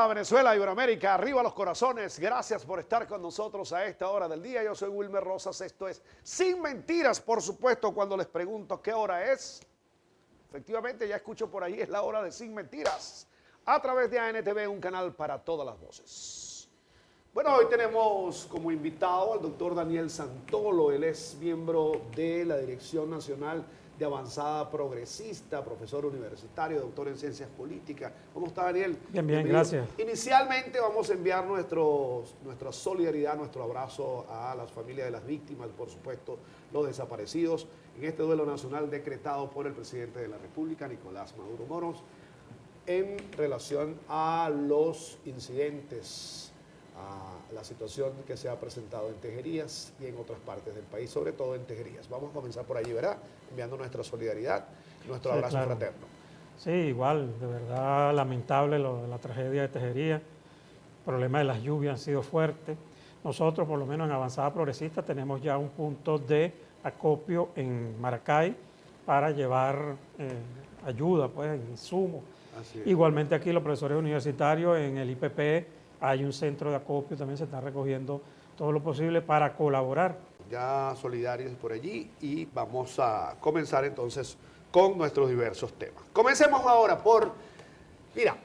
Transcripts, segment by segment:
Hola Venezuela, Iberoamérica, arriba los corazones. Gracias por estar con nosotros a esta hora del día. Yo soy Wilmer Rosas, esto es Sin Mentiras, por supuesto, cuando les pregunto qué hora es. Efectivamente, ya escucho por ahí, es la hora de Sin Mentiras, a través de ANTV, un canal para todas las voces. Bueno, hoy tenemos como invitado al doctor Daniel Santolo. Él es miembro de la Dirección Nacional de Avanzada Progresista, profesor universitario, doctor en Ciencias Políticas. ¿Cómo está, Daniel? Bien, bien, gracias. Inicialmente vamos a enviar nuestra solidaridad, nuestro abrazo a las familias de las víctimas, por supuesto, los desaparecidos, en este duelo nacional decretado por el presidente de la República, Nicolás Maduro Moros, en relación a los incidentes, a la situación que se ha presentado en Tejerías y en otras partes del país, sobre todo en Tejerías. Vamos a comenzar por allí, ¿verdad? Enviando nuestra solidaridad, nuestro abrazo fraterno. Sí, igual, de verdad lamentable la tragedia de Tejerías. El problema de las lluvias han sido fuertes. Nosotros, por lo menos en Avanzada Progresista, tenemos ya un punto de acopio en Maracay para llevar ayuda, pues, insumos. Igualmente aquí los profesores universitarios en el IPP hay un centro de acopio, también se está recogiendo todo lo posible para colaborar. Ya solidarios por allí y vamos a comenzar entonces con nuestros diversos temas. Comencemos ahora mira,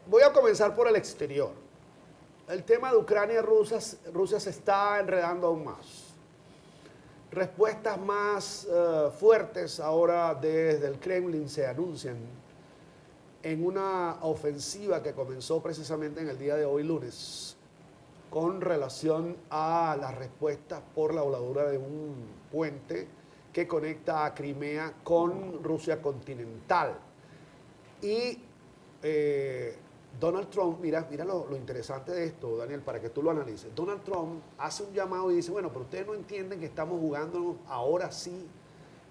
voy a comenzar por el exterior. El tema de Ucrania y Rusia se está enredando aún más. Respuestas más fuertes ahora desde el Kremlin se anuncian en una ofensiva que comenzó precisamente en el día de hoy, lunes, con relación a las respuestas por la voladura de un puente que conecta a Crimea con Rusia continental. Y Donald Trump, mira lo interesante de esto, Daniel, para que tú lo analices. Donald Trump hace un llamado y dice, bueno, pero ustedes no entienden que estamos jugando ahora sí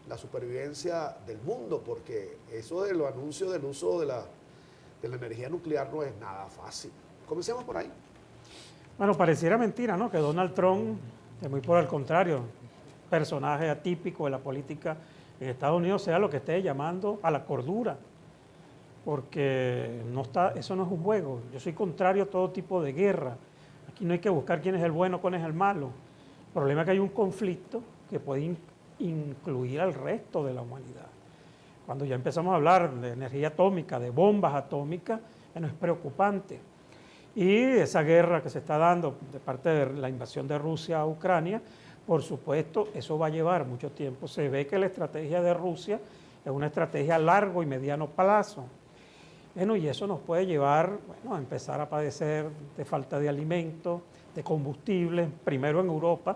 la supervivencia del mundo, porque eso de los anuncios del uso de la energía nuclear no es nada fácil. Comencemos por ahí. Bueno, pareciera mentira, ¿no? Que Donald Trump, es muy por el contrario, personaje atípico de la política en Estados Unidos, sea lo que esté llamando a la cordura, porque eso no es un juego. Yo soy contrario a todo tipo de guerra. Aquí no hay que buscar quién es el bueno, quién es el malo. El problema es que hay un conflicto que puede incluir al resto de la humanidad. Cuando ya empezamos a hablar de energía atómica, de bombas atómicas, bueno, es preocupante. Y esa guerra que se está dando de parte de la invasión de Rusia a Ucrania, por supuesto, eso va a llevar mucho tiempo. Se ve que la estrategia de Rusia es una estrategia a largo y mediano plazo. Bueno, y eso nos puede llevar, bueno, a empezar a padecer de falta de alimentos, de combustible, primero en Europa.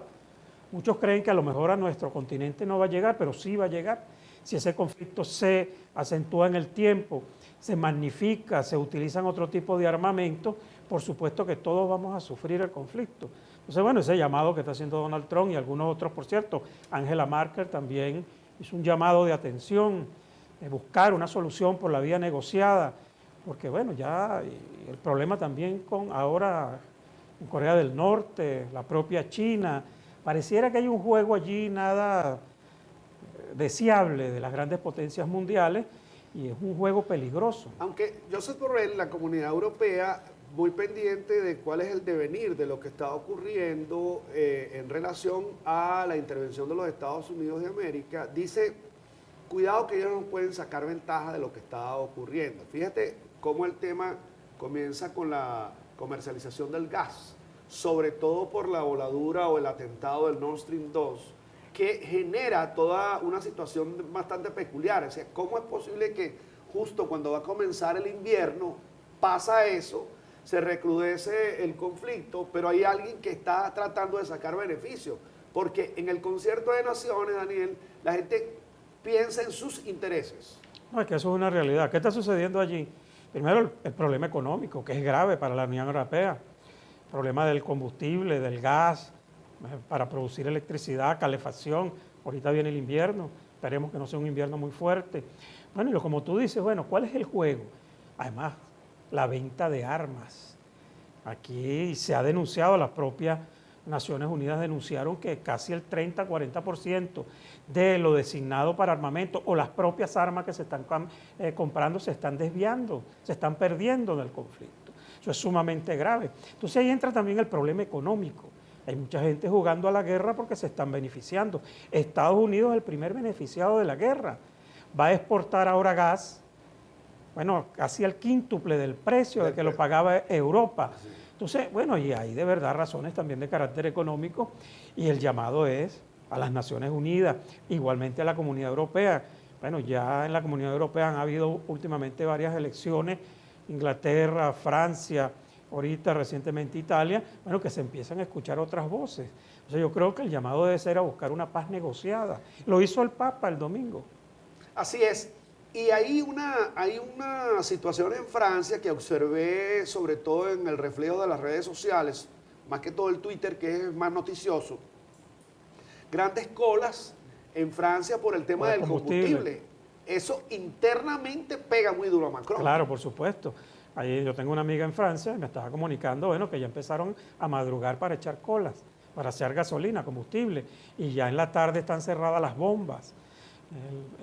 Muchos creen que a lo mejor a nuestro continente no va a llegar, pero sí va a llegar. Si ese conflicto se acentúa en el tiempo, se magnifica, se utilizan otro tipo de armamento, por supuesto que todos vamos a sufrir el conflicto. Entonces, bueno, ese llamado que está haciendo Donald Trump y algunos otros, por cierto, Angela Merkel también hizo un llamado de atención, de buscar una solución por la vía negociada, porque bueno, ya el problema también con ahora en Corea del Norte, la propia China, pareciera que hay un juego allí nada deseable de las grandes potencias mundiales y es un juego peligroso. Aunque Josep Borrell, la Comunidad Europea, muy pendiente de cuál es el devenir de lo que está ocurriendo en relación a la intervención de los Estados Unidos de América, dice, cuidado que ellos no pueden sacar ventaja de lo que está ocurriendo. Fíjate cómo el tema comienza con la comercialización del gas, sobre todo por la voladura o el atentado del Nord Stream 2, que genera toda una situación bastante peculiar. O sea, ¿cómo es posible que justo cuando va a comenzar el invierno pasa eso, se recrudece el conflicto, pero hay alguien que está tratando de sacar beneficio? Porque en el concierto de naciones, Daniel, la gente piensa en sus intereses. No, es que eso es una realidad. ¿Qué está sucediendo allí? Primero, el problema económico, que es grave para la Unión Europea. El problema del combustible, del gas, para producir electricidad, calefacción. Ahorita viene el invierno, esperemos que no sea un invierno muy fuerte. Bueno, y como tú dices, bueno, ¿cuál es el juego? Además, la venta de armas. Aquí se ha denunciado, las propias Naciones Unidas denunciaron que casi el 30-40% de lo designado para armamento o las propias armas que se están comprando se están desviando, se están perdiendo en el conflicto. Eso es sumamente grave. Entonces ahí entra también el problema económico. Hay mucha gente jugando a la guerra porque se están beneficiando. Estados Unidos es el primer beneficiado de la guerra. Va a exportar ahora gas, bueno, casi al quíntuple del precio de que lo pagaba Europa. Entonces, bueno, y hay de verdad razones también de carácter económico, y el llamado es a las Naciones Unidas, igualmente a la Comunidad Europea. Bueno, ya en la Comunidad Europea han habido últimamente varias elecciones, Inglaterra, Francia, ahorita recientemente Italia, bueno, que se empiezan a escuchar otras voces. O sea, yo creo que el llamado debe ser a buscar una paz negociada. Lo hizo el Papa el domingo. Así es. Y hay una situación en Francia que observé sobre todo en el reflejo de las redes sociales, más que todo el Twitter, que es más noticioso. Grandes colas en Francia por el tema del combustible. Eso internamente pega muy duro a Macron. Claro, por supuesto. Ahí yo tengo una amiga en Francia y me estaba comunicando, bueno, que ya empezaron a madrugar para echar colas, para echar gasolina, combustible, y ya en la tarde están cerradas las bombas.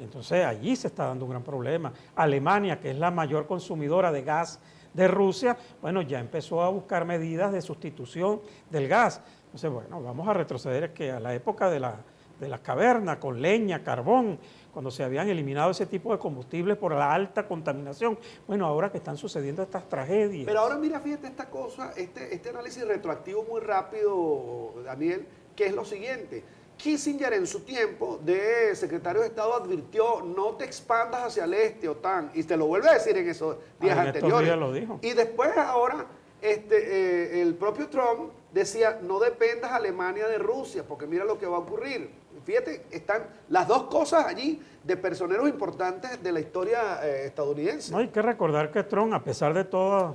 Entonces allí se está dando un gran problema. Alemania, que es la mayor consumidora de gas de Rusia, bueno, ya empezó a buscar medidas de sustitución del gas. Entonces, bueno, vamos a retroceder que a la época de las cavernas, con leña, carbón, cuando se habían eliminado ese tipo de combustibles por la alta contaminación. Bueno, ahora que están sucediendo estas tragedias. Pero ahora mira, fíjate esta cosa, este análisis retroactivo muy rápido, Daniel, que es lo siguiente. Kissinger en su tiempo de secretario de Estado advirtió: no te expandas hacia el este, OTAN, y te lo vuelve a decir en esos días anteriores. Días lo dijo. Y después ahora el propio Trump decía: no dependas Alemania de Rusia, porque mira lo que va a ocurrir. Fíjate, están las dos cosas allí de personeros importantes de la historia estadounidense. No hay que recordar que Trump, a pesar de toda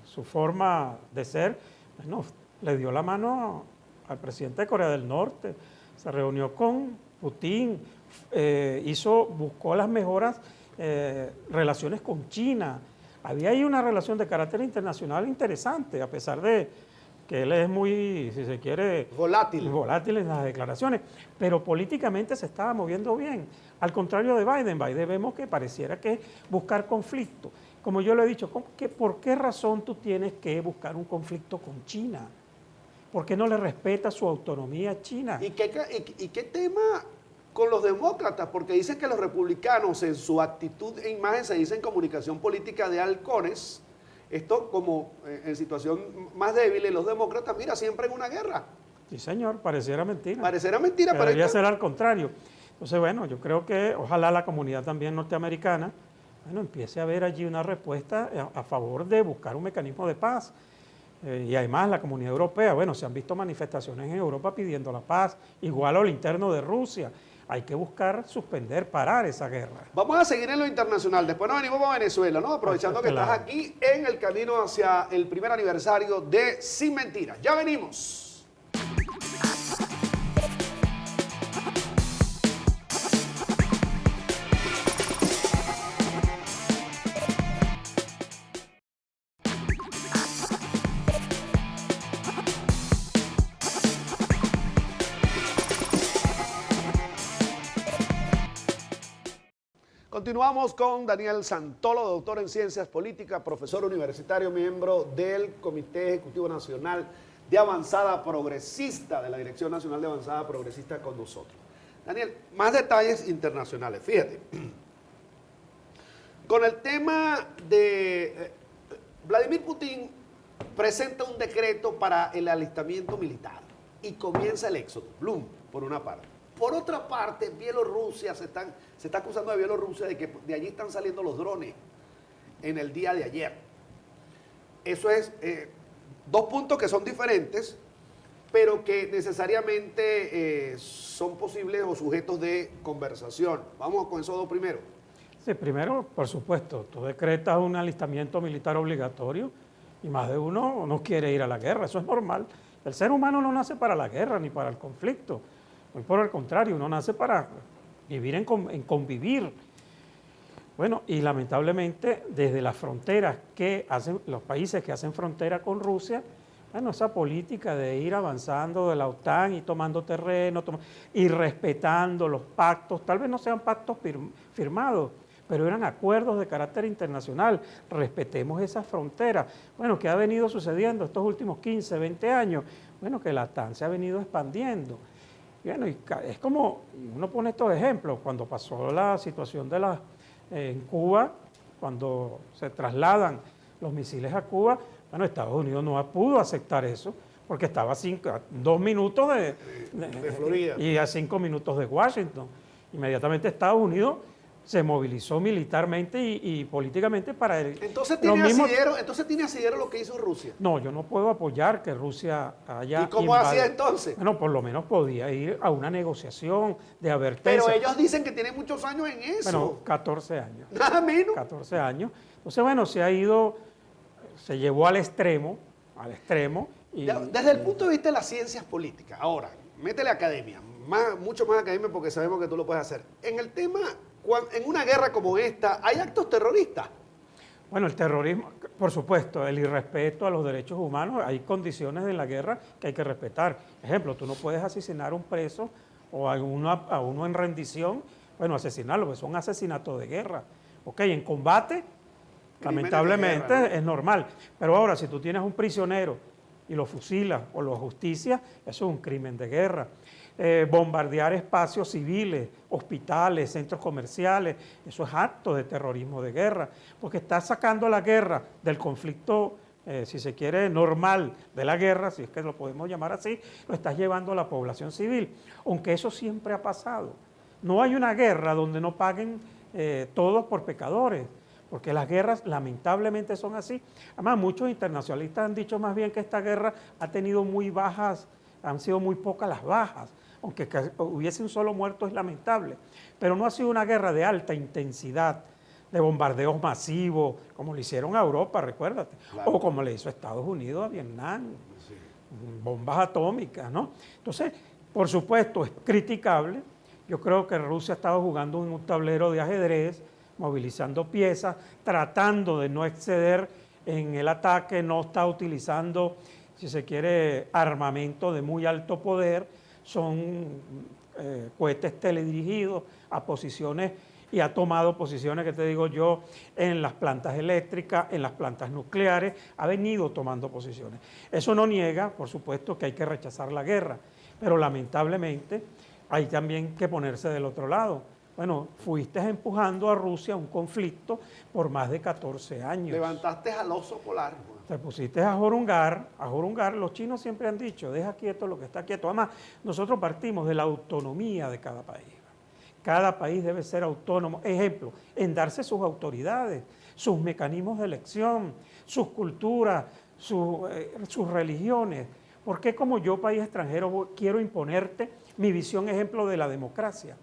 su forma de ser, bueno, le dio la mano al presidente de Corea del Norte, se reunió con Putin, buscó las mejoras relaciones con China. Había ahí una relación de carácter internacional interesante, a pesar de que él es muy, si se quiere, volátil en las declaraciones, pero políticamente se estaba moviendo bien. Al contrario de Biden, vemos que pareciera que es buscar conflicto. Como yo le he dicho, ¿por qué razón tú tienes que buscar un conflicto con China? ¿Por qué no le respeta su autonomía a China? ¿Y qué tema con los demócratas? Porque dicen que los republicanos en su actitud e imagen se dicen comunicación política de halcones. Esto como en situación más débil, y los demócratas, mira, siempre en una guerra. Sí, señor, pareciera mentira. Pareciera mentira, pero debería ser al contrario. Entonces, bueno, yo creo que ojalá la comunidad también norteamericana, bueno, empiece a ver allí una respuesta a favor de buscar un mecanismo de paz. Y además la comunidad europea, bueno, se han visto manifestaciones en Europa pidiendo la paz, igual a lo interno de Rusia. Hay que buscar suspender, parar esa guerra. Vamos a seguir en lo internacional, después nos venimos a Venezuela, ¿no? Aprovechando que estás aquí en el camino hacia el primer aniversario de Sin Mentiras. Ya venimos. Continuamos con Daniel Santolo, doctor en Ciencias Políticas, profesor universitario, miembro del Comité Ejecutivo Nacional de Avanzada Progresista, de la Dirección Nacional de Avanzada Progresista con nosotros. Daniel, más detalles internacionales. Fíjate, con el tema de Vladimir Putin presenta un decreto para el alistamiento militar y comienza el éxodo. Blum, por una parte. Por otra parte, Bielorrusia se está acusando a Bielorrusia de que de allí están saliendo los drones en el día de ayer. Eso es dos puntos que son diferentes, pero que necesariamente son posibles o sujetos de conversación. Vamos con esos dos primero. Sí, primero, por supuesto, tú decretas un alistamiento militar obligatorio y más de uno no quiere ir a la guerra, eso es normal. El ser humano no nace para la guerra ni para el conflicto. Muy por el contrario, uno nace para vivir en convivir. Bueno, y lamentablemente desde las fronteras que hacen, los países que hacen frontera con Rusia, bueno, esa política de ir avanzando de la OTAN y tomando terreno y respetando los pactos, tal vez no sean pactos firmados, pero eran acuerdos de carácter internacional, respetemos esas fronteras. Bueno, ¿qué ha venido sucediendo estos últimos 15, 20 años? Bueno, que la TAN se ha venido expandiendo. Y bueno, es como, uno pone estos ejemplos, cuando pasó la situación de en Cuba, cuando se trasladan los misiles a Cuba, bueno, Estados Unidos no pudo aceptar eso, porque estaba a 2 minutos de Florida y a 5 minutos de Washington. Inmediatamente Estados Unidos se movilizó militarmente y políticamente para el... Entonces tiene asidero lo que hizo Rusia. No, yo no puedo apoyar que Rusia haya... ¿Y cómo hacía entonces? Bueno, por lo menos podía ir a una negociación de advertencia. Pero ellos dicen que tienen muchos años en eso. Bueno, 14 años. Nada menos. 14 años. Entonces, bueno, se llevó al extremo, y... Desde el punto de vista de las ciencias políticas, ahora, métele academia, mucho más academia porque sabemos que tú lo puedes hacer. En el tema, en una guerra como esta, ¿hay actos terroristas? Bueno, el terrorismo, por supuesto, el irrespeto a los derechos humanos, hay condiciones de la guerra que hay que respetar. Ejemplo, tú no puedes asesinar a un preso o a uno en rendición, bueno, asesinarlo, porque son asesinatos de guerra. Ok, en combate, lamentablemente guerra, ¿no? es normal. Pero ahora, si tú tienes un prisionero y lo fusilas o lo ajusticias, eso es un crimen de guerra. Bombardear espacios civiles, hospitales, centros comerciales, eso es acto de terrorismo de guerra, porque estás sacando la guerra del conflicto, si se quiere, normal de la guerra, si es que lo podemos llamar así, lo estás llevando a la población civil, aunque eso siempre ha pasado. No hay una guerra donde no paguen todos por pecadores, porque las guerras lamentablemente son así. Además, muchos internacionalistas han dicho más bien que esta guerra ha tenido muy bajas, han sido muy pocas las bajas, aunque hubiese un solo muerto es lamentable, pero no ha sido una guerra de alta intensidad, de bombardeos masivos, como le hicieron a Europa, recuérdate, claro, o como le hizo a Estados Unidos a Vietnam, sí, bombas atómicas, ¿no? Entonces, por supuesto, es criticable. Yo creo que Rusia ha estado jugando en un tablero de ajedrez, movilizando piezas, tratando de no exceder en el ataque, no está utilizando, si se quiere, armamento de muy alto poder, son cohetes teledirigidos a posiciones y ha tomado posiciones, que te digo yo, en las plantas eléctricas, en las plantas nucleares, ha venido tomando posiciones. Eso no niega, por supuesto, que hay que rechazar la guerra, pero lamentablemente hay también que ponerse del otro lado. Bueno, fuiste empujando a Rusia a un conflicto por más de 14 años. Levantaste al oso polar. Te pusiste a jorungar, los chinos siempre han dicho, deja quieto lo que está quieto. Además, nosotros partimos de la autonomía de cada país. Cada país debe ser autónomo. Ejemplo, en darse sus autoridades, sus mecanismos de elección, sus culturas, sus religiones. ¿Por qué como yo, país extranjero, quiero imponerte mi visión, ejemplo, de la democracia?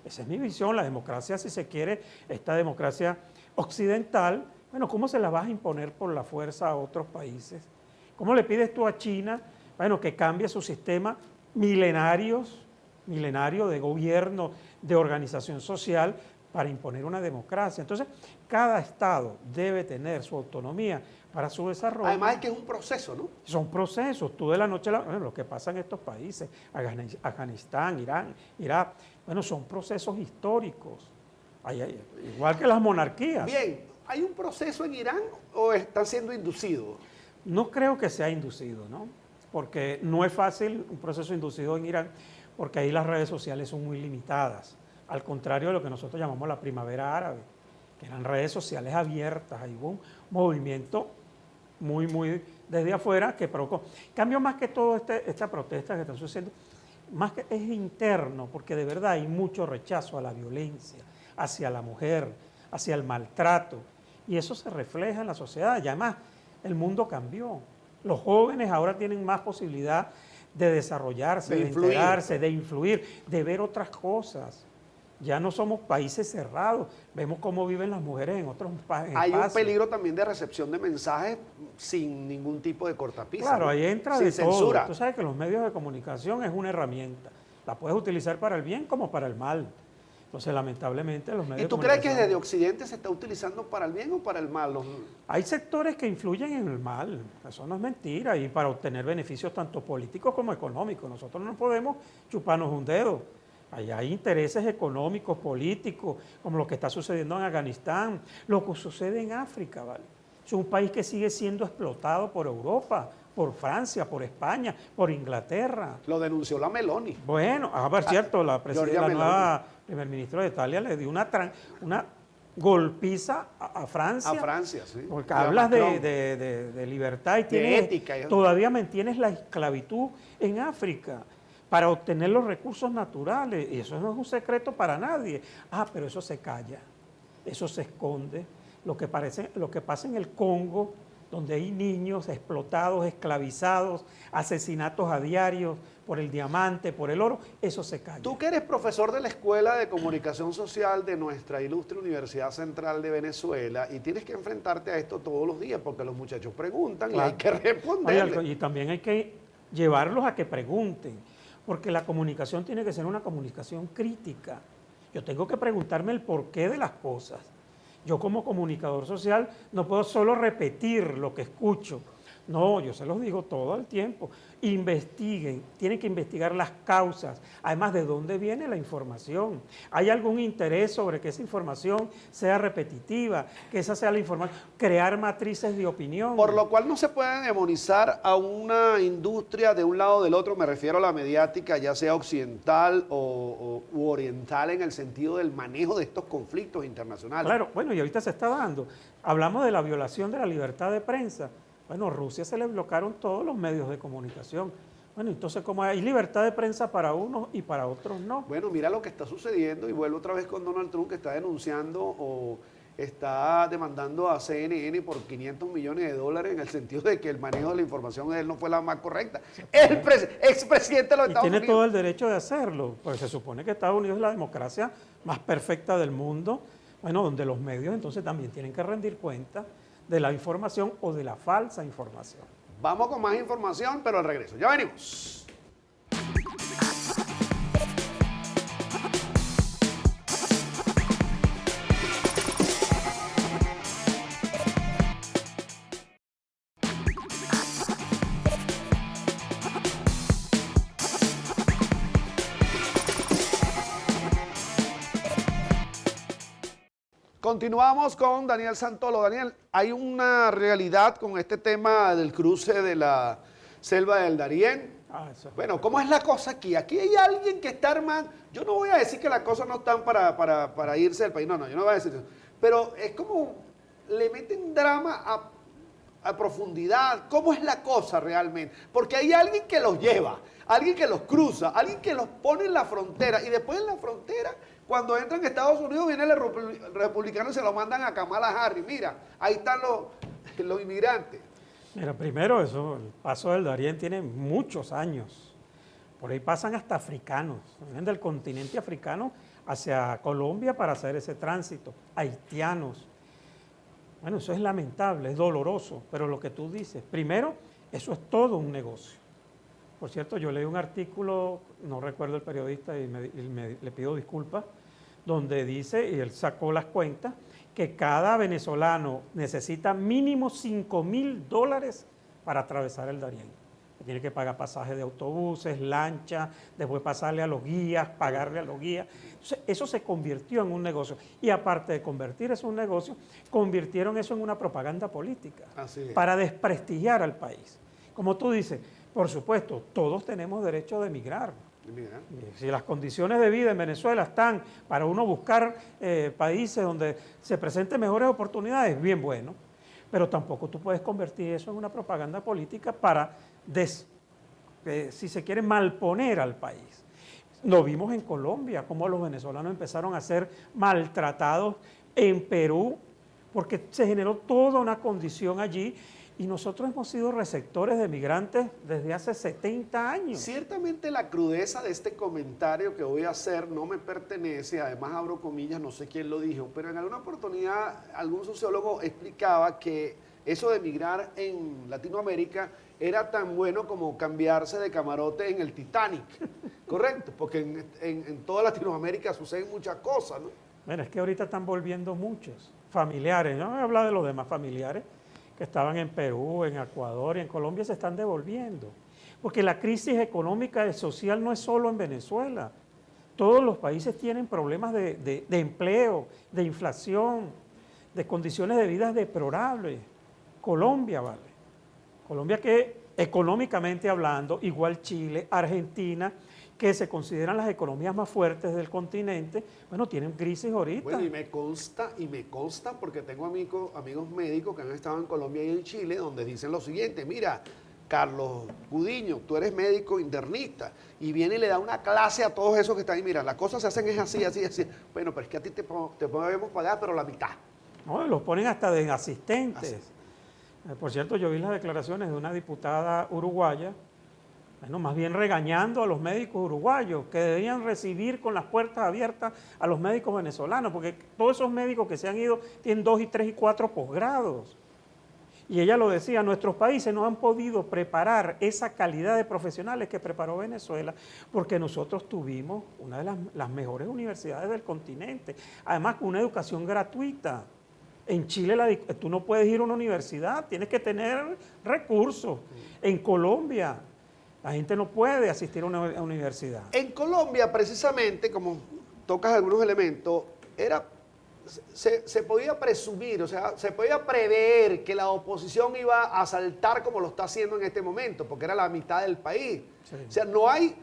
Esa es mi visión, la democracia, si se quiere, esta democracia occidental. Bueno, ¿cómo se la vas a imponer por la fuerza a otros países? ¿Cómo le pides tú a China, bueno, que cambie su sistema milenario de gobierno, de organización social, para imponer una democracia? Entonces, cada Estado debe tener su autonomía para su desarrollo. Además es que es un proceso, ¿no? Son procesos. Tú de la noche a la... Bueno, lo que pasa en estos países, Afganistán, Irán, Irak, bueno, son procesos históricos, igual que las monarquías. Bien. ¿Hay un proceso en Irán o están siendo inducidos? No creo que sea inducido, ¿no? Porque no es fácil un proceso inducido en Irán, porque ahí las redes sociales son muy limitadas. Al contrario de lo que nosotros llamamos la primavera árabe, que eran redes sociales abiertas, hay un movimiento muy desde afuera que provocó. Cambio más que todo esta protesta que está sucediendo, más que es interno, porque de verdad hay mucho rechazo a la violencia, hacia la mujer, hacia el maltrato. Y eso se refleja en la sociedad. Y además, el mundo cambió. Los jóvenes ahora tienen más posibilidad de desarrollarse, de enterarse, de influir, de ver otras cosas. Ya no somos países cerrados. Vemos cómo viven las mujeres en otros espacios. Hay un peligro también de recepción de mensajes sin ningún tipo de cortapisa. Claro, ¿no? ahí entra sin de censura. todo. Tú sabes que los medios de comunicación es una herramienta. La puedes utilizar para el bien como para el mal. Entonces, lamentablemente, los medios de comunicación... ¿Y tú crees que desde Occidente se está utilizando para el bien o para el mal? Hay sectores que influyen en el mal, eso no es mentira, y para obtener beneficios tanto políticos como económicos. Nosotros no podemos chuparnos un dedo. Allá hay intereses económicos, políticos, como lo que está sucediendo en Afganistán, lo que sucede en África, ¿vale? Es un país que sigue siendo explotado por Europa, por Francia, por España, por Inglaterra. Lo denunció la Meloni. Bueno, por cierto, la Giorgia la Meloni. nueva primer ministro de Italia le dio una golpiza a Francia. A Francia, sí. Porque Y a hablas Macron. de libertad y De ética. todavía mantienes la esclavitud en África para obtener los recursos naturales. Y eso no es un secreto para nadie. Ah, pero eso se calla, eso se esconde. Lo que pasa en el Congo, donde hay niños explotados, esclavizados, asesinatos a diario por el diamante, por el oro, eso se calla. Tú que eres profesor de la Escuela de Comunicación Social de nuestra ilustre Universidad Central de Venezuela y tienes que enfrentarte a esto todos los días porque los muchachos preguntan y hay que responderles. Y también hay que llevarlos a que pregunten, porque la comunicación tiene que ser una comunicación crítica. Yo tengo que preguntarme el porqué de las cosas. Yo como comunicador social no puedo solo repetir lo que escucho. No, yo se los digo todo el tiempo. Investiguen, tienen que investigar las causas, además de dónde viene la información. ¿Hay algún interés sobre que esa información sea repetitiva, que esa sea la información? Crear matrices de opinión. Por lo cual no se puede demonizar a una industria de un lado o del otro, me refiero a la mediática, ya sea occidental u oriental en el sentido del manejo de estos conflictos internacionales. Claro, bueno, y ahorita se está dando. Hablamos de la violación de la libertad de prensa. Bueno, a Rusia se le bloquearon todos los medios de comunicación. Bueno, entonces, como hay libertad de prensa para unos y para otros no. Bueno, mira lo que está sucediendo y vuelvo otra vez con Donald Trump que está denunciando o está demandando a CNN por 500 millones de dólares en el sentido de que el manejo de la información de él no fue la más correcta. El expresidente de los Y Estados tiene Unidos. todo el derecho de hacerlo, porque se supone que Estados Unidos es la democracia más perfecta del mundo, bueno, donde los medios entonces también tienen que rendir cuenta de la información o de la falsa información. Vamos con más información, pero al regreso. Ya venimos. Continuamos con Daniel Santolo. Daniel, hay una realidad con este tema del cruce de la selva del Darién. Bueno, ¿cómo es la cosa aquí? Aquí hay alguien que está armando. Yo no voy a decir que las cosas no están para irse del país. No, yo no voy a decir eso. Pero es como le meten drama a profundidad. ¿Cómo es la cosa realmente? Porque hay alguien que los lleva, alguien que los cruza, alguien que los pone en la frontera y después en la frontera, cuando entran a Estados Unidos, vienen los republicanos y se lo mandan a Kamala Harris. Mira, ahí están los inmigrantes. Mira, primero eso, el paso del Darién tiene muchos años. Por ahí pasan hasta africanos, vienen del continente africano hacia Colombia para hacer ese tránsito, haitianos. Bueno, eso es lamentable, es doloroso, pero lo que tú dices, primero, eso es todo un negocio. Por cierto, yo leí un artículo, no recuerdo el periodista y le pido disculpas, donde dice, y él sacó las cuentas, que cada venezolano necesita mínimo $5,000 para atravesar el Darién. Tiene que pagar pasaje de autobuses, lancha, después pasarle a los guías, pagarle a los guías. Entonces, eso se convirtió en un negocio. Y aparte de convertir eso en un negocio, convirtieron eso en una propaganda política para desprestigiar al país. Como tú dices, por supuesto, todos tenemos derecho de emigrar. Si las condiciones de vida en Venezuela están para uno buscar países donde se presenten mejores oportunidades, bien bueno. Pero tampoco tú puedes convertir eso en una propaganda política para, si se quiere, malponer al país. Lo vimos en Colombia, cómo los venezolanos empezaron a ser maltratados en Perú, porque se generó toda una condición allí. Y nosotros hemos sido receptores de migrantes desde hace 70 años. Ciertamente la crudeza de este comentario que voy a hacer no me pertenece, además abro comillas, no sé quién lo dijo, pero en alguna oportunidad algún sociólogo explicaba que eso de migrar en Latinoamérica era tan bueno como cambiarse de camarote en el Titanic, ¿correcto? Porque en toda Latinoamérica suceden muchas cosas, ¿no? Bueno, es que ahorita están volviendo muchos familiares, no voy a hablar de los demás familiares, que estaban en Perú, en Ecuador y en Colombia, se están devolviendo. Porque la crisis económica y social no es solo en Venezuela. Todos los países tienen problemas de empleo, de inflación, de condiciones de vida deplorables. Colombia, vale. Colombia que económicamente hablando, igual Chile, Argentina, que se consideran las economías más fuertes del continente, bueno, tienen crisis ahorita. Bueno, y me consta porque tengo amigos médicos que han estado en Colombia y en Chile, donde dicen lo siguiente: mira, Carlos Gudiño, tú eres médico internista, y viene y le da una clase a todos esos que están ahí. Mira, las cosas se hacen es así, así, así. Bueno, pero es que a ti te podemos pagar, pero la mitad. No, los ponen hasta de asistentes. Por cierto, yo vi las declaraciones de una diputada uruguaya, bueno, más bien regañando a los médicos uruguayos, que debían recibir con las puertas abiertas a los médicos venezolanos, porque todos esos médicos que se han ido tienen 2 y 3 y 4 posgrados. Y ella lo decía, nuestros países no han podido preparar esa calidad de profesionales que preparó Venezuela, porque nosotros tuvimos una de las mejores universidades del continente, además con una educación gratuita. En Chile tú no puedes ir a una universidad, tienes que tener recursos. En Colombia la gente no puede asistir a una universidad. En Colombia, precisamente, como tocas algunos elementos, se podía presumir, o sea, se podía prever que la oposición iba a saltar como lo está haciendo en este momento, porque era la mitad del país. Sí. O sea, no hay,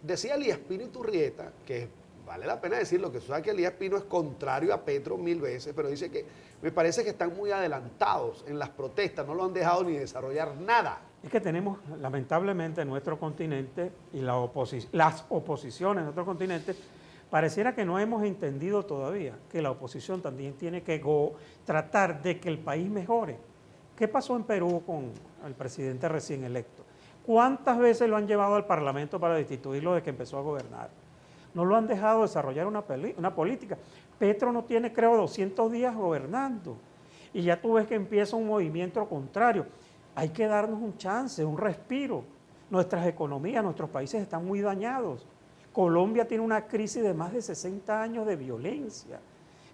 decía Elías Pino Iturrieta, que vale la pena decirlo, que tú sabes que Elías Pino es contrario a Petro 1000 veces, pero dice que me parece que están muy adelantados en las protestas, no lo han dejado ni desarrollar nada. Es que tenemos, lamentablemente, en nuestro continente y las oposiciones en nuestro continente, pareciera que no hemos entendido todavía que la oposición también tiene que tratar de que el país mejore. ¿Qué pasó en Perú con el presidente recién electo? ¿Cuántas veces lo han llevado al Parlamento para destituirlo de que empezó a gobernar? No lo han dejado desarrollar una política. Petro no tiene, creo, 200 días gobernando. Y ya tú ves que empieza un movimiento contrario. Hay que darnos un chance, un respiro. Nuestras economías, nuestros países están muy dañados. Colombia tiene una crisis de más de 60 años de violencia.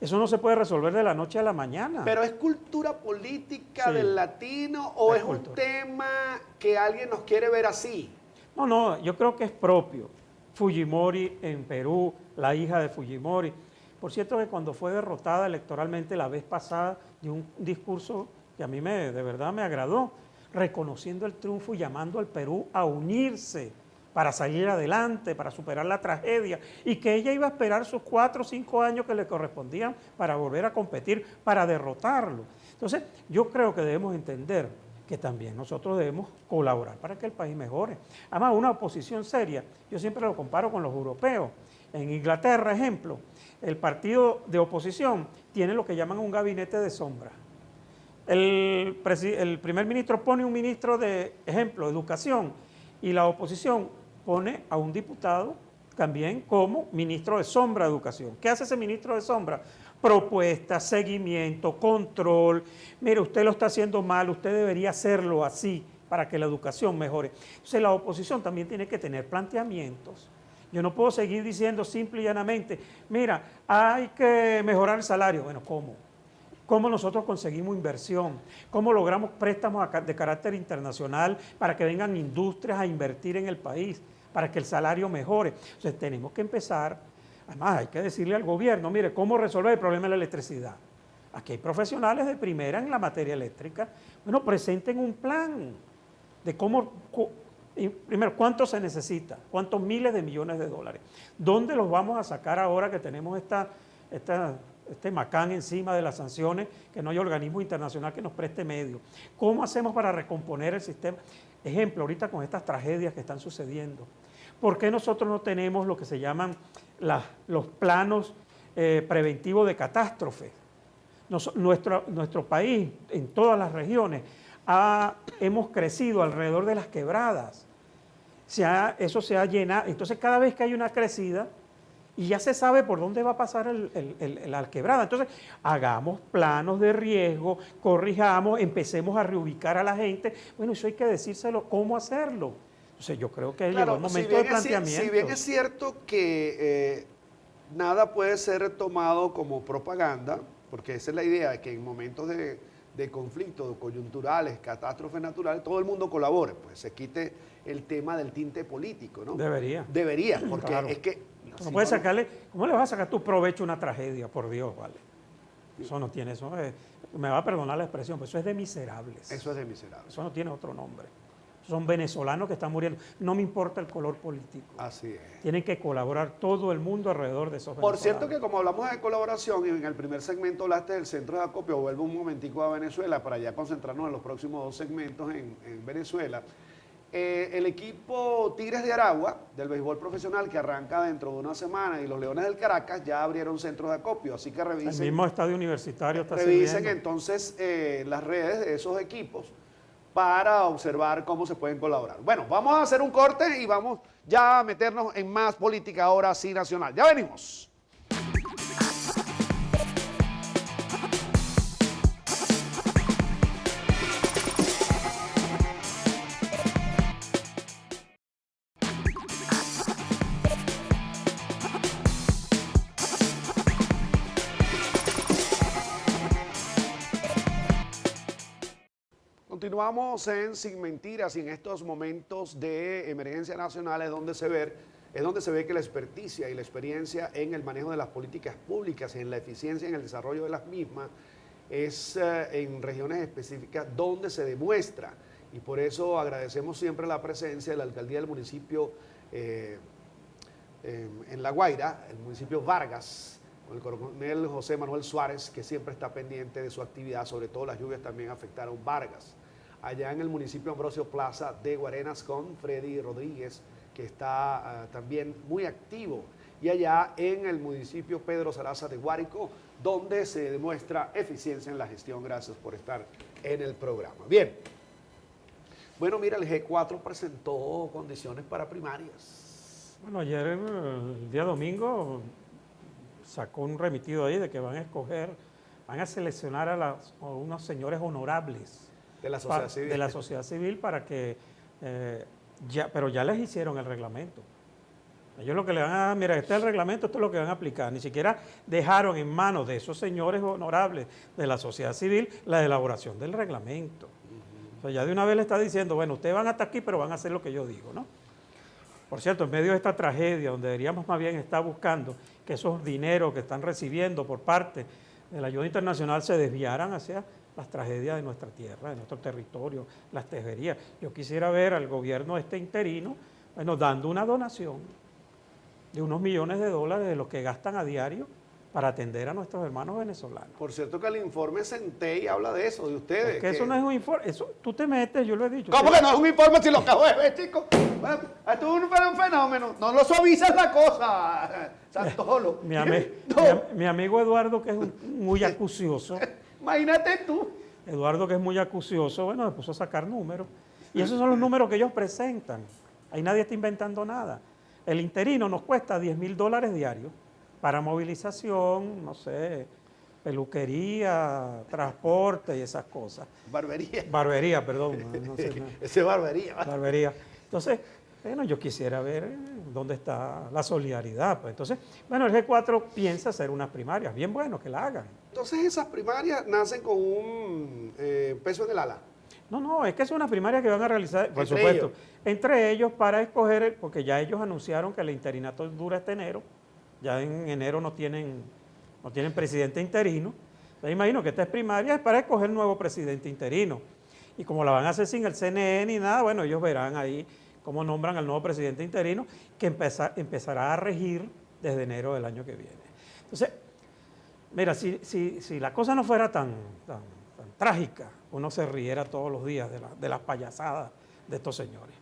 Eso no se puede resolver de la noche a la mañana. ¿Pero es cultura política del latino o es un tema que alguien nos quiere ver así? No, yo creo que es propio. Fujimori en Perú, la hija de Fujimori. Por cierto que cuando fue derrotada electoralmente la vez pasada, dio un discurso que a mí de verdad me agradó, reconociendo el triunfo y llamando al Perú a unirse para salir adelante, para superar la tragedia, y que ella iba a esperar sus 4 o 5 años que le correspondían para volver a competir, para derrotarlo. Entonces, yo creo que debemos entender que también nosotros debemos colaborar para que el país mejore. Además, una oposición seria, yo siempre lo comparo con los europeos. En Inglaterra, ejemplo, el partido de oposición tiene lo que llaman un gabinete de sombra. El primer ministro pone un ministro de, ejemplo, educación, y la oposición pone a un diputado también como ministro de sombra de educación. ¿Qué hace ese ministro de sombra? Propuestas, seguimiento, control. Mire, usted lo está haciendo mal, usted debería hacerlo así para que la educación mejore. Entonces la oposición también tiene que tener planteamientos. Yo no puedo seguir diciendo simple y llanamente, mira, hay que mejorar el salario. Bueno, ¿cómo? ¿Cómo nosotros conseguimos inversión? ¿Cómo logramos préstamos de carácter internacional para que vengan industrias a invertir en el país, para que el salario mejore? Entonces tenemos que empezar, además hay que decirle al gobierno, mire, ¿cómo resolver el problema de la electricidad? Aquí hay profesionales de primera en la materia eléctrica. Bueno, presenten un plan de cómo, primero, ¿cuánto se necesita? ¿Cuántos miles de millones de dólares? ¿Dónde los vamos a sacar ahora que tenemos este macán encima de las sanciones, que no hay organismo internacional que nos preste medios? ¿Cómo hacemos para recomponer el sistema? Ejemplo, ahorita con estas tragedias que están sucediendo, ¿por qué nosotros no tenemos lo que se llaman los planos preventivos de catástrofes? Nuestro país, en todas las regiones, hemos crecido alrededor de las quebradas. Eso se ha llenado. Entonces, cada vez que hay una crecida, y ya se sabe por dónde va a pasar la quebrada. Entonces, hagamos planos de riesgo, corrijamos, empecemos a reubicar a la gente. Bueno, eso hay que decírselo, cómo hacerlo. Entonces, yo creo que llegó el momento de planteamiento. Si bien es cierto que nada puede ser tomado como propaganda, porque esa es la idea, de que en momentos de conflictos coyunturales, catástrofes naturales, todo el mundo colabore, pues se quite el tema del tinte político, ¿no? Debería. Debería, porque claro. es que No puedes sacarle, ¿cómo le vas a sacar tu provecho a una tragedia? Por Dios, vale. Eso no tiene, eso es, me va a perdonar la expresión, pero eso es de miserables. Eso es de miserables. Eso no tiene otro nombre. Son venezolanos que están muriendo. No me importa el color político. Así es. Tienen que colaborar todo el mundo alrededor de esos Por venezolanos. cierto que como hablamos de colaboración y en el primer segmento hablaste del centro de acopio, vuelvo un momentico a Venezuela para ya concentrarnos en los próximos 2 segmentos en Venezuela. El equipo Tigres de Aragua del béisbol profesional que arranca dentro de una semana y los Leones del Caracas ya abrieron centros de acopio, así que revisen. El mismo estadio universitario está Revisen sirviendo. entonces las redes de esos equipos para observar cómo se pueden colaborar. Bueno, vamos a hacer un corte y vamos ya a meternos en más política ahora sí nacional. Ya venimos. Continuamos en Sin Mentiras y en estos momentos de emergencia nacional es donde se ve que la experticia y la experiencia en el manejo de las políticas públicas y en la eficiencia en el desarrollo de las mismas es en regiones específicas donde se demuestra. Y por eso agradecemos siempre la presencia de la alcaldía del municipio en La Guaira, el municipio Vargas, con el coronel José Manuel Suárez, que siempre está pendiente de su actividad, sobre todo las lluvias también afectaron Vargas. Allá en el municipio Ambrosio Plaza de Guarenas con Freddy Rodríguez, que está también muy activo. Y allá en el municipio Pedro Saraza de Guárico, donde se demuestra eficiencia en la gestión. Gracias por estar en el programa. Bien. Bueno, mira, el G4 presentó condiciones para primarias. Bueno, ayer, el día domingo, sacó un remitido ahí de que van a seleccionar a unos señores honorables De la sociedad civil. De la sociedad civil para que, pero ya les hicieron el reglamento. Ellos lo que le van a, mira, este es el reglamento, esto es lo que van a aplicar. Ni siquiera dejaron en manos de esos señores honorables de la sociedad civil la elaboración del reglamento. O sea, ya de una vez le está diciendo, bueno, ustedes van hasta aquí, pero van a hacer lo que yo digo, ¿no? Por cierto, en medio de esta tragedia, donde deberíamos más bien estar buscando que esos dineros que están recibiendo por parte de la ayuda internacional se desviaran hacia las tragedias de nuestra tierra, de nuestro territorio, las tejerías. Yo quisiera ver al gobierno interino, bueno, dando una donación de unos millones de dólares de los que gastan a diario para atender a nuestros hermanos venezolanos. Por cierto que el informe Centey habla de eso, de ustedes. Es que eso no es un informe, eso tú te metes, yo lo he dicho. ¿Cómo que no es un informe si lo acabo de ver, chico? Bueno, esto es un fenómeno, no lo suavizas la cosa, Santolo. Mi amigo Eduardo, que es muy acucioso. Imagínate tú. Eduardo, que es muy acucioso, bueno, me puso a sacar números. Y esos son los números que ellos presentan. Ahí nadie está inventando nada. El interino nos cuesta $10,000 diarios para movilización, no sé, peluquería, transporte y esas cosas. Barbería. Barbería, perdón. No sé, Ese es barbería. Barbería. Entonces, bueno, yo quisiera ver dónde está la solidaridad. Pues. Entonces, bueno, el G4 piensa hacer unas primarias. Bien bueno, que la hagan. Entonces esas primarias nacen con un peso en el ala. No, es que es una primaria que van a realizar, por supuesto, entre ellos para escoger, porque ya ellos anunciaron que el interinato dura este enero, ya en enero no tienen presidente interino. Entonces, imagino que esta es primaria es para escoger nuevo presidente interino. Y como la van a hacer sin el CNE ni nada, bueno, ellos verán ahí cómo nombran al nuevo presidente interino que empezará a regir desde enero del año que viene. Entonces, mira, si la cosa no fuera tan trágica, uno se riera todos los días de las payasadas de estos señores.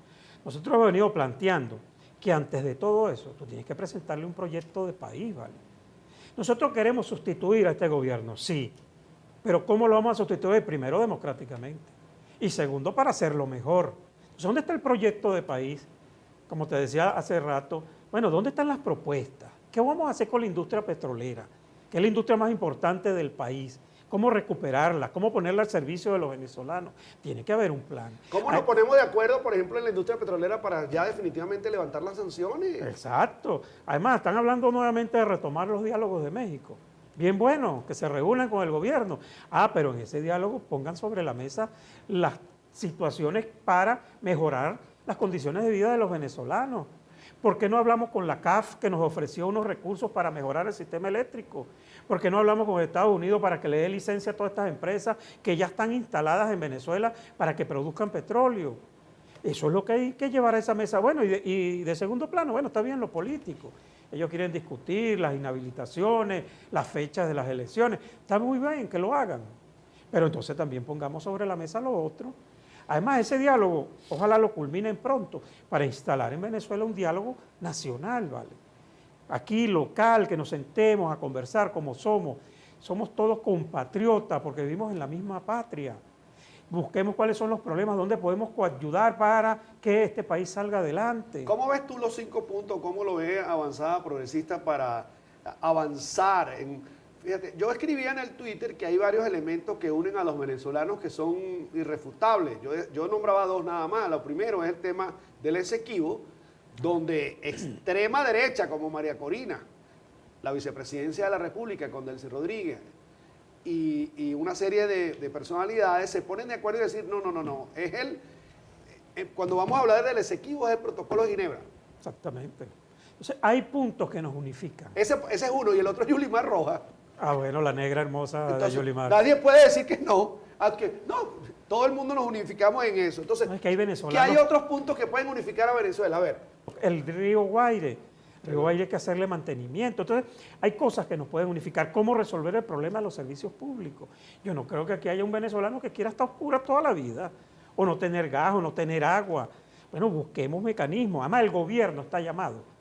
Nosotros hemos venido planteando que antes de todo eso, tú tienes que presentarle un proyecto de país, ¿vale? Nosotros queremos sustituir a este gobierno, sí, pero ¿cómo lo vamos a sustituir? Primero, democráticamente, y segundo, para hacerlo mejor. Entonces, ¿dónde está el proyecto de país? Como te decía hace rato, bueno, ¿dónde están las propuestas? ¿Qué vamos a hacer con la industria petrolera? Que es la industria más importante del país. ¿Cómo recuperarla? ¿Cómo ponerla al servicio de los venezolanos? Tiene que haber un plan. ¿Cómo nos ponemos de acuerdo, por ejemplo, en la industria petrolera para ya definitivamente levantar las sanciones? Exacto. Además, están hablando nuevamente de retomar los diálogos de México. Bien bueno, que se reúnan con el gobierno. Pero en ese diálogo pongan sobre la mesa las situaciones para mejorar las condiciones de vida de los venezolanos. ¿Por qué no hablamos con la CAF que nos ofreció unos recursos para mejorar el sistema eléctrico? ¿Por qué no hablamos con Estados Unidos para que le dé licencia a todas estas empresas que ya están instaladas en Venezuela para que produzcan petróleo? Eso es lo que hay que llevar a esa mesa. Bueno, y de segundo plano, bueno, está bien lo político. Ellos quieren discutir las inhabilitaciones, las fechas de las elecciones. Está muy bien que lo hagan, pero entonces también pongamos sobre la mesa lo otro. Además, ese diálogo, ojalá lo culminen pronto, para instalar en Venezuela un diálogo nacional, ¿vale? Aquí, local, que nos sentemos a conversar como somos. Somos todos compatriotas porque vivimos en la misma patria. Busquemos cuáles son los problemas, dónde podemos coayudar para que este país salga adelante. ¿Cómo ves tú los 5 puntos? ¿Cómo lo ves Avanzada Progresista para avanzar en... Fíjate, yo escribía en el Twitter que hay varios elementos que unen a los venezolanos que son irrefutables. Yo nombraba 2 nada más. Lo primero es el tema del Esequibo, donde extrema derecha como María Corina, la vicepresidencia de la República con Delcy Rodríguez, y una serie de personalidades se ponen de acuerdo y decir, no, es cuando vamos a hablar del Esequibo es el protocolo de Ginebra. Exactamente. Entonces, hay puntos que nos unifican. Ese es uno, y el otro es Yulimar Rojas. Ah, bueno, la negra hermosa. Entonces, de Yulimar. nadie puede decir que no, todo el mundo nos unificamos en eso. Entonces, No, es que hay ¿qué venezolanos. hay otros puntos que pueden unificar a Venezuela? A ver. El río Guaire. El río Guaire hay que hacerle mantenimiento. Entonces, hay cosas que nos pueden unificar. ¿Cómo resolver el problema de los servicios públicos? Yo no creo que aquí haya un venezolano que quiera estar oscura toda la vida, o no tener gas, o no tener agua. Bueno, busquemos mecanismos. Además, el gobierno está llamado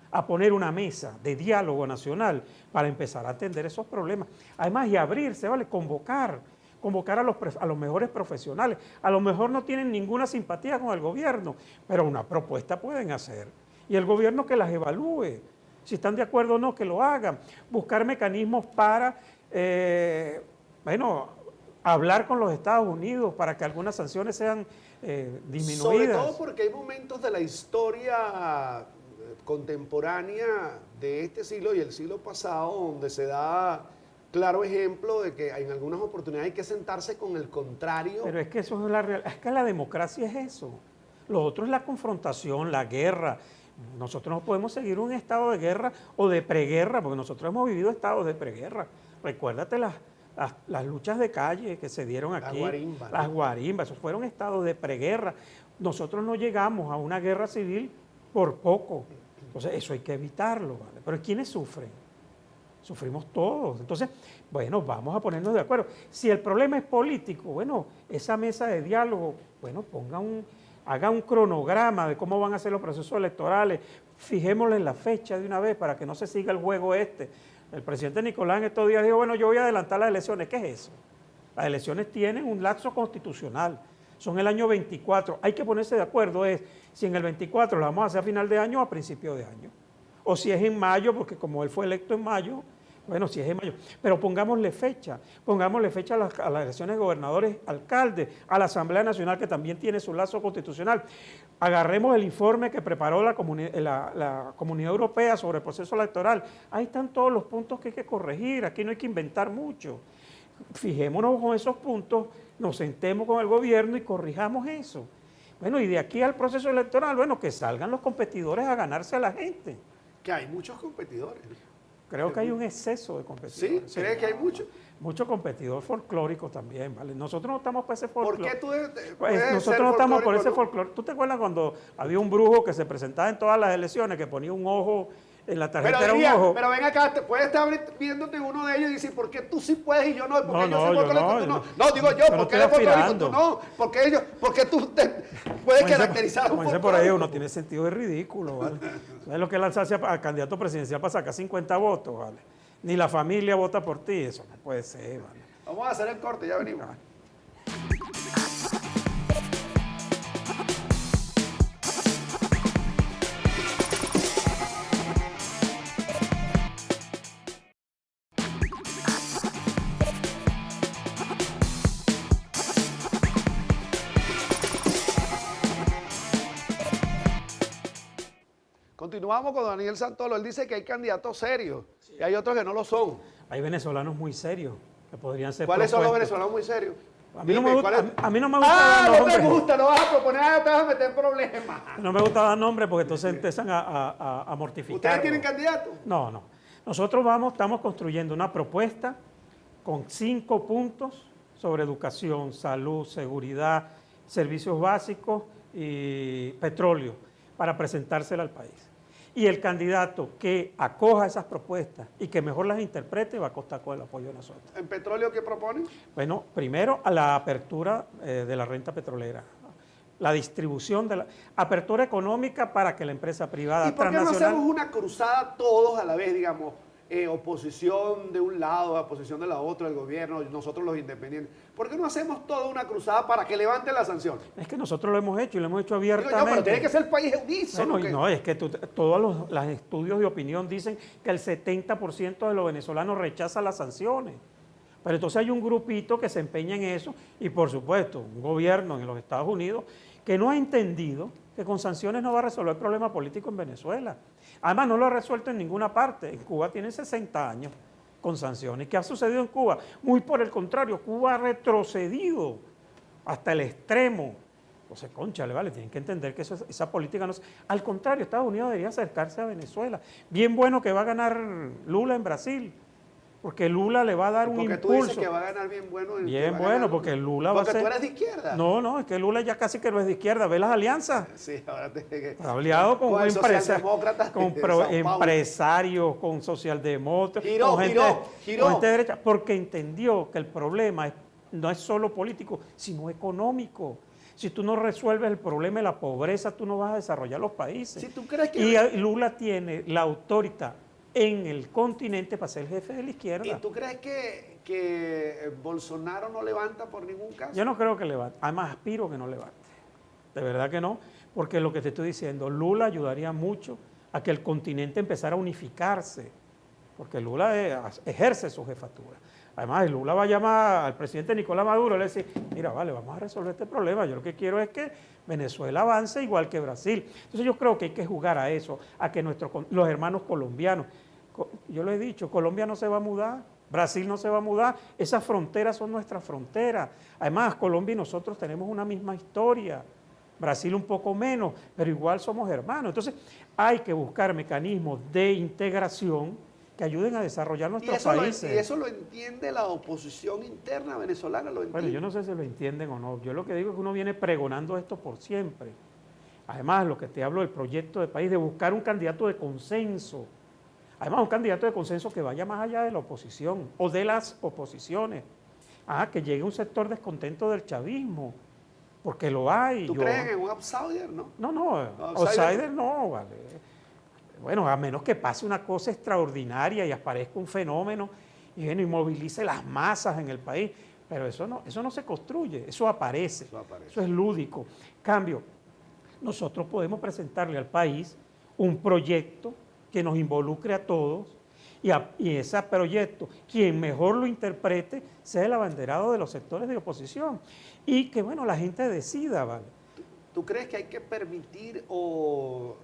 a poner una mesa de diálogo nacional para empezar a atender esos problemas. Además, y abrirse, ¿vale? Convocar a los mejores profesionales. A lo mejor no tienen ninguna simpatía con el gobierno, pero una propuesta pueden hacer. Y el gobierno que las evalúe. Si están de acuerdo o no, que lo hagan. Buscar mecanismos para, hablar con los Estados Unidos para que algunas sanciones sean disminuidas. Sobre todo porque hay momentos de la historia contemporánea de este siglo y el siglo pasado donde se da claro ejemplo de que en algunas oportunidades hay que sentarse con el contrario. Pero es que eso es es que la democracia es eso. Lo otro es la confrontación, la guerra. Nosotros no podemos seguir un estado de guerra o de preguerra, porque nosotros hemos vivido estados de preguerra. Recuérdate las luchas de calle que se dieron aquí. Las guarimbas, esos fueron estados de preguerra. Nosotros no llegamos a una guerra civil por poco. Entonces, eso hay que evitarlo, ¿vale? Pero ¿quiénes sufren? Sufrimos todos. Entonces, bueno, vamos a ponernos de acuerdo. Si el problema es político, bueno, esa mesa de diálogo, bueno, haga un cronograma de cómo van a ser los procesos electorales, fijémosle la fecha de una vez para que no se siga el juego este. El presidente Nicolás en estos días dijo, bueno, yo voy a adelantar las elecciones. ¿Qué es eso? Las elecciones tienen un lapso constitucional, son el año 24. Hay que ponerse de acuerdo, es si en el 24 las vamos a hacer a final de año o a principio de año. O si es en mayo, porque como él fue electo en mayo, bueno, si es en mayo. Pero pongámosle fecha a las elecciones de gobernadores, alcaldes, a la Asamblea Nacional, que también tiene su lazo constitucional. Agarremos el informe que preparó la Comunidad Europea sobre el proceso electoral. Ahí están todos los puntos que hay que corregir, aquí no hay que inventar mucho. Fijémonos con esos puntos, nos sentemos con el gobierno y corrijamos eso. Bueno, y de aquí al proceso electoral, bueno, que salgan los competidores a ganarse a la gente. Que hay muchos competidores. Creo que hay un exceso de competidores. ¿Sí? ¿Crees que hay muchos? Mucho competidor folclórico también, ¿vale? Nosotros no estamos por ese folclore. ¿Por qué tú nosotros no estamos por ese folclore. ¿Tú te acuerdas cuando había un brujo que se presentaba en todas las elecciones, que ponía un ojo en la tarjeta, era un ojo? Pero ven acá, puedes estar viéndote uno de ellos y decir, ¿por qué tú sí puedes y yo no? Porque No, yo soy folclórico, tú no. No, digo yo, ¿por qué eres folclórico, tú no? Porque tú puedes caracterizar a un folclórico. Como dice por ahí, uno folclórico. tiene sentido de ridículo, ¿vale? ¿Sabes lo que lanzarse al candidato presidencial para sacar 50 votos, ¿vale? Ni la familia vota por ti, eso no puede ser, ¿vale? Vamos a hacer el corte, ya venimos. Continuamos con Daniel Santolo. Él dice que hay candidatos serios y hay otros que no lo son. Hay venezolanos muy serios que podrían ser ¿Cuáles son los propuestos. venezolanos muy serios? A mí no me Dime, gusta, ¿cuál es? a mí no me gusta dar No te nombre. gusta, no vas a proponer, te vas a meter en problemas. No me gusta dar nombre porque entonces empiezan a mortificar. ¿Ustedes tienen candidato? No, no. Nosotros estamos construyendo una propuesta con 5 puntos sobre educación, salud, seguridad, servicios básicos y petróleo para presentársela al país. Y el candidato que acoja esas propuestas y que mejor las interprete va a contar con el apoyo de nosotros. ¿En petróleo qué proponen? Bueno, primero a la apertura de la renta petrolera, la distribución de la apertura económica para que la empresa privada ¿Y por qué no transnacional... hacemos una cruzada todos a la vez, digamos, oposición de un lado, oposición de la otra, el gobierno, nosotros los independientes? ¿Por qué no hacemos toda una cruzada para que levante la sanción? Es que nosotros lo hemos hecho y lo hemos hecho Digo abiertamente. yo, pero tiene que ser el país unísono. Bueno, ¿qué? no, es que todos los estudios de opinión dicen que el 70% de los venezolanos rechaza las sanciones. Pero entonces hay un grupito que se empeña en eso y por supuesto un gobierno en los Estados Unidos que no ha entendido que con sanciones no va a resolver el problema político en Venezuela. Además no lo ha resuelto en ninguna parte. En Cuba tienen 60 años con sanciones. ¿Qué ha sucedido en Cuba? Muy por el contrario, Cuba ha retrocedido hasta el extremo. Entonces, cónchale, vale, tienen que entender que esa política no es... Al contrario, Estados Unidos debería acercarse a Venezuela. Bien bueno que va a ganar Lula en Brasil, porque Lula le va a dar un Porque impulso. tú dices que va a ganar bien bueno. Bien bueno, porque Lula va a ser... Porque tú eres de izquierda. No, no, es que Lula ya casi que no es de izquierda. ¿Ve las alianzas? Sí, ahora te... Ha aliado con el empresarios, socialdemócrata con de Sao Paulo. empresarios, con socialdemócratas, Giró, con gente, giró. con gente derecha, porque entendió que el problema no es solo político, sino económico. Si tú no resuelves el problema de la pobreza, tú no vas a desarrollar los países. Si tú crees que... Y Lula tiene la autoridad en el continente para ser el jefe de la izquierda. ¿Y tú crees que Bolsonaro no levanta por ningún caso? Yo no creo que levante, además aspiro que no levante, de verdad que no, porque lo que te estoy diciendo, Lula ayudaría mucho a que el continente empezara a unificarse, porque Lula ejerce su jefatura. Además, Lula va a llamar al presidente Nicolás Maduro y le dice, mira, vale, vamos a resolver este problema, yo lo que quiero es que Venezuela avance igual que Brasil. Entonces yo creo que hay que jugar a eso, a que los hermanos colombianos, yo lo he dicho, Colombia no se va a mudar, Brasil no se va a mudar, esas fronteras son nuestras fronteras. Además, Colombia y nosotros tenemos una misma historia, Brasil un poco menos, pero igual somos hermanos. Entonces, hay que buscar mecanismos de integración que ayuden a desarrollar nuestros países. Y eso lo entiende la oposición interna venezolana, lo entiende. Bueno, yo no sé si lo entienden o no. Yo lo que digo es que uno viene pregonando esto por siempre. Además, lo que te hablo del proyecto de país, de buscar un candidato de consenso. Además, un candidato de consenso que vaya más allá de la oposición o de las oposiciones. Que llegue un sector descontento del chavismo, porque lo hay. ¿Tú crees en un outsider, no? No, outsider no, vale. Bueno, a menos que pase una cosa extraordinaria y aparezca un fenómeno y movilice las masas en el país. Pero eso no se construye, eso aparece, eso es lúdico. Cambio, nosotros podemos presentarle al país un proyecto que nos involucre a todos y ese proyecto, quien mejor lo interprete, sea el abanderado de los sectores de oposición. Y que, bueno, la gente decida, ¿vale? ¿Tú crees que hay que permitir o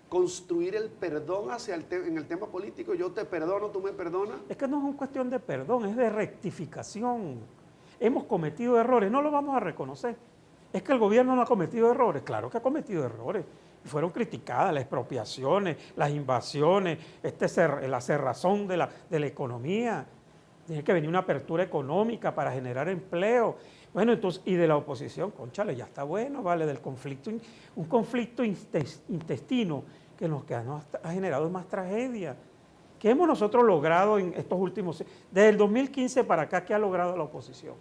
construir el perdón en el tema político? Yo te perdono, tú me perdonas. Es que no es una cuestión de perdón, es de rectificación. Hemos cometido errores, no lo vamos a reconocer. Es que el gobierno no ha cometido errores, claro que ha cometido errores. Fueron criticadas las expropiaciones, las invasiones, la cerrazón de la economía. Tiene que venir una apertura económica para generar empleo. Bueno, entonces, y de la oposición, cónchale, ya está bueno, ¿vale? Del conflicto, un conflicto intestino que nos ha generado más tragedia. ¿Qué hemos nosotros logrado en estos últimos... Desde el 2015 para acá, ¿qué ha logrado la oposición?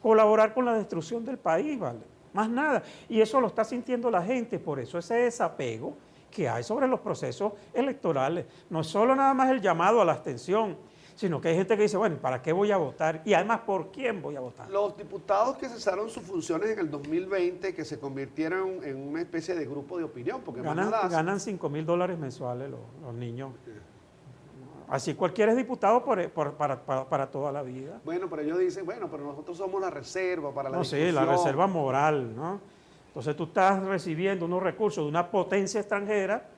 Colaborar con la destrucción del país, ¿vale? Más nada. Y eso lo está sintiendo la gente, por eso ese desapego que hay sobre los procesos electorales. No es solo nada más el llamado a la abstención, sino que hay gente que dice, bueno, ¿para qué voy a votar? Y además, ¿por quién voy a votar? Los diputados que cesaron sus funciones en el 2020, que se convirtieron en una especie de grupo de opinión, porque ganan $5,000 mensuales los niños. Así cualquiera es diputado para toda la vida. Bueno, pero ellos dicen, bueno, pero nosotros somos la reserva para la discusión. Sí, la reserva moral, ¿no? Entonces tú estás recibiendo unos recursos de una potencia extranjera,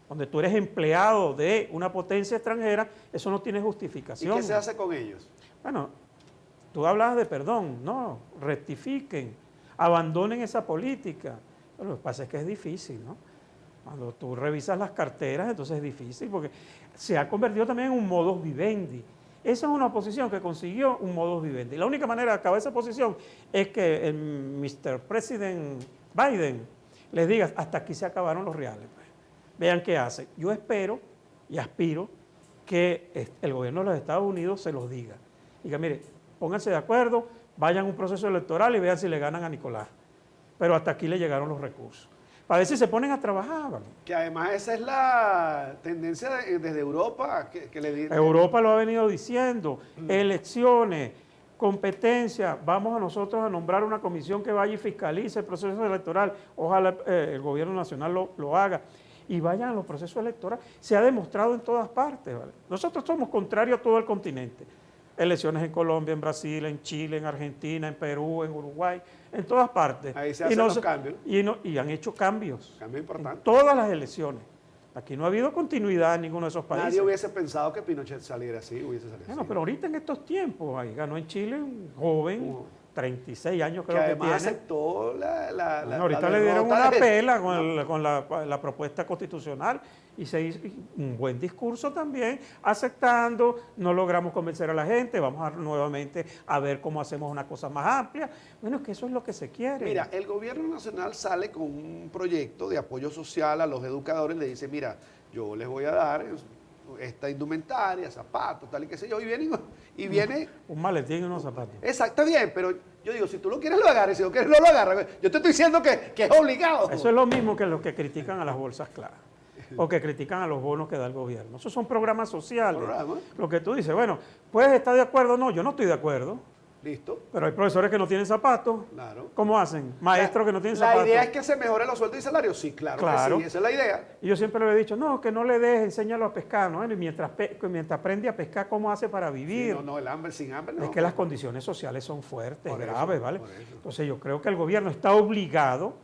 donde tú eres empleado de una potencia extranjera, eso no tiene justificación. ¿Y qué se hace con ellos? Bueno, Tú hablabas de perdón, no, rectifiquen, abandonen esa política. Pero lo que pasa es que es difícil, ¿no? Cuando tú revisas las carteras, entonces es difícil porque se ha convertido también en un modus vivendi. Esa es una oposición que consiguió un modus vivendi. La única manera de acabar esa oposición es que el Mr. President Biden les diga, hasta aquí se acabaron los reales. Pues. Vean qué hace. Yo espero y aspiro que el gobierno de los Estados Unidos se los diga. Diga, mire, pónganse de acuerdo, vayan a un proceso electoral y vean si le ganan a Nicolás. Pero hasta aquí le llegaron los recursos. Para ver si se ponen a trabajar. ¿Vale? Que además esa es la tendencia desde Europa. Que le Europa lo ha venido diciendo. Elecciones, competencia. Vamos a nosotros a nombrar una comisión que vaya y fiscalice el proceso electoral. Ojalá el gobierno nacional lo haga. Y vayan a los procesos electorales. Se ha demostrado en todas partes. ¿Vale? Nosotros somos contrarios a todo el continente. Elecciones en Colombia, en Brasil, en Chile, en Argentina, en Perú, en Uruguay, en todas partes. Ahí se hacen los cambios. Y han hecho cambios. Cambios importantes. En todas las elecciones. Aquí no ha habido continuidad en ninguno de esos países. Nadie hubiese pensado que Pinochet saliera así, Bueno, pero ahorita en estos tiempos, ahí ganó en Chile un joven, 36 años creo que además tiene. aceptó Ahorita le dieron una pela con la propuesta constitucional y se hizo un buen discurso también, aceptando, no logramos convencer a la gente, vamos nuevamente a ver cómo hacemos una cosa más amplia. Bueno, es que eso es lo que se quiere. Mira, el gobierno nacional sale con un proyecto de apoyo social a los educadores, le dice, mira, yo les voy a dar esta indumentaria, zapatos, tal y qué sé yo, y viene un maletín y unos zapatos. Exacto, bien, pero yo digo, si tú lo quieres lo agarras, si no quieres no lo agarras. Yo te estoy diciendo que es obligado. Eso es lo mismo que los que critican a las bolsas claras o que critican a los bonos que da el gobierno. Esos son programas sociales. Lo que tú dices, bueno, ¿puedes estar de acuerdo o no? Yo no estoy de acuerdo. Listo. Pero hay profesores que no tienen zapatos. Claro. ¿Cómo hacen? Maestros que no tienen zapatos. La idea es que se mejoren los sueldos y salarios. Sí, claro que sí, esa es la idea. Y yo siempre le he dicho, no, que no le des, enséñalo a pescar, ¿no? Y mientras aprende a pescar, ¿cómo hace para vivir? Sí, el hambre, sin hambre no. Es que las condiciones sociales son fuertes, graves, ¿vale? Entonces yo creo que el gobierno está obligado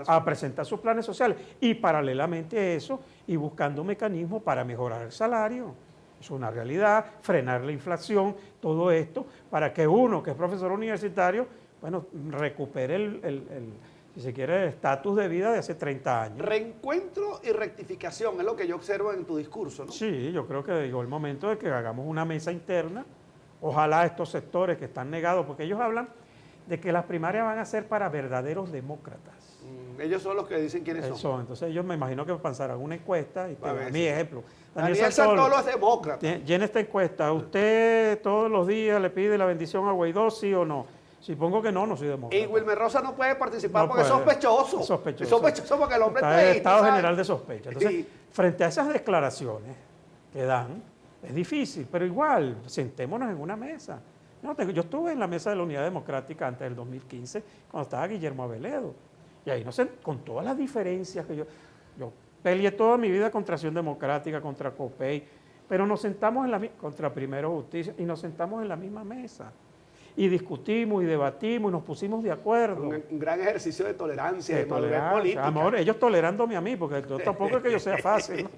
a presentar sus planes sociales y paralelamente a eso, y buscando mecanismos para mejorar el salario. Es una realidad, frenar la inflación, todo esto, para que uno que es profesor universitario, bueno, recupere si se quiere, el estatus de vida de hace 30 años. Reencuentro y rectificación es lo que yo observo en tu discurso, ¿no? Sí, yo creo que llegó el momento de que hagamos una mesa interna, ojalá estos sectores que están negados, porque ellos hablan de que las primarias van a ser para verdaderos demócratas. Ellos son los que dicen quiénes son. Entonces ellos me imagino que pasarán una encuesta, y mi ejemplo. Daniel Santolo es demócrata. Llena esta encuesta. ¿Usted todos los días le pide la bendición a Guaidó, sí o no? Si pongo que no, no soy demócrata. Y Wilmer Rosa no puede participar porque es sospechoso. Es sospechoso porque el hombre está en estado general de sospecha. Entonces, frente a esas declaraciones que dan, es difícil, pero igual, sentémonos en una mesa. Yo estuve en la mesa de la Unidad Democrática antes del 2015, cuando estaba Guillermo Aveledo. Y ahí, no sé, con todas las diferencias que yo peleé toda mi vida contra Acción Democrática, contra COPEI, pero nos sentamos contra Primero Justicia, y nos sentamos en la misma mesa. Y discutimos y debatimos y nos pusimos de acuerdo. Un gran ejercicio de tolerancia, de madurez política. Amor, ellos tolerándome a mí, porque tampoco es que yo sea fácil, ¿no?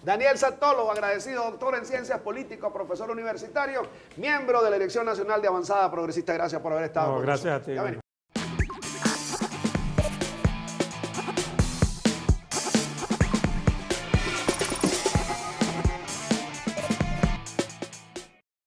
Daniel Santolo, agradecido, doctor en Ciencias Políticas, profesor universitario, miembro de la Dirección Nacional de Avanzada Progresista. Gracias por haber estado con nosotros. Gracias a ti.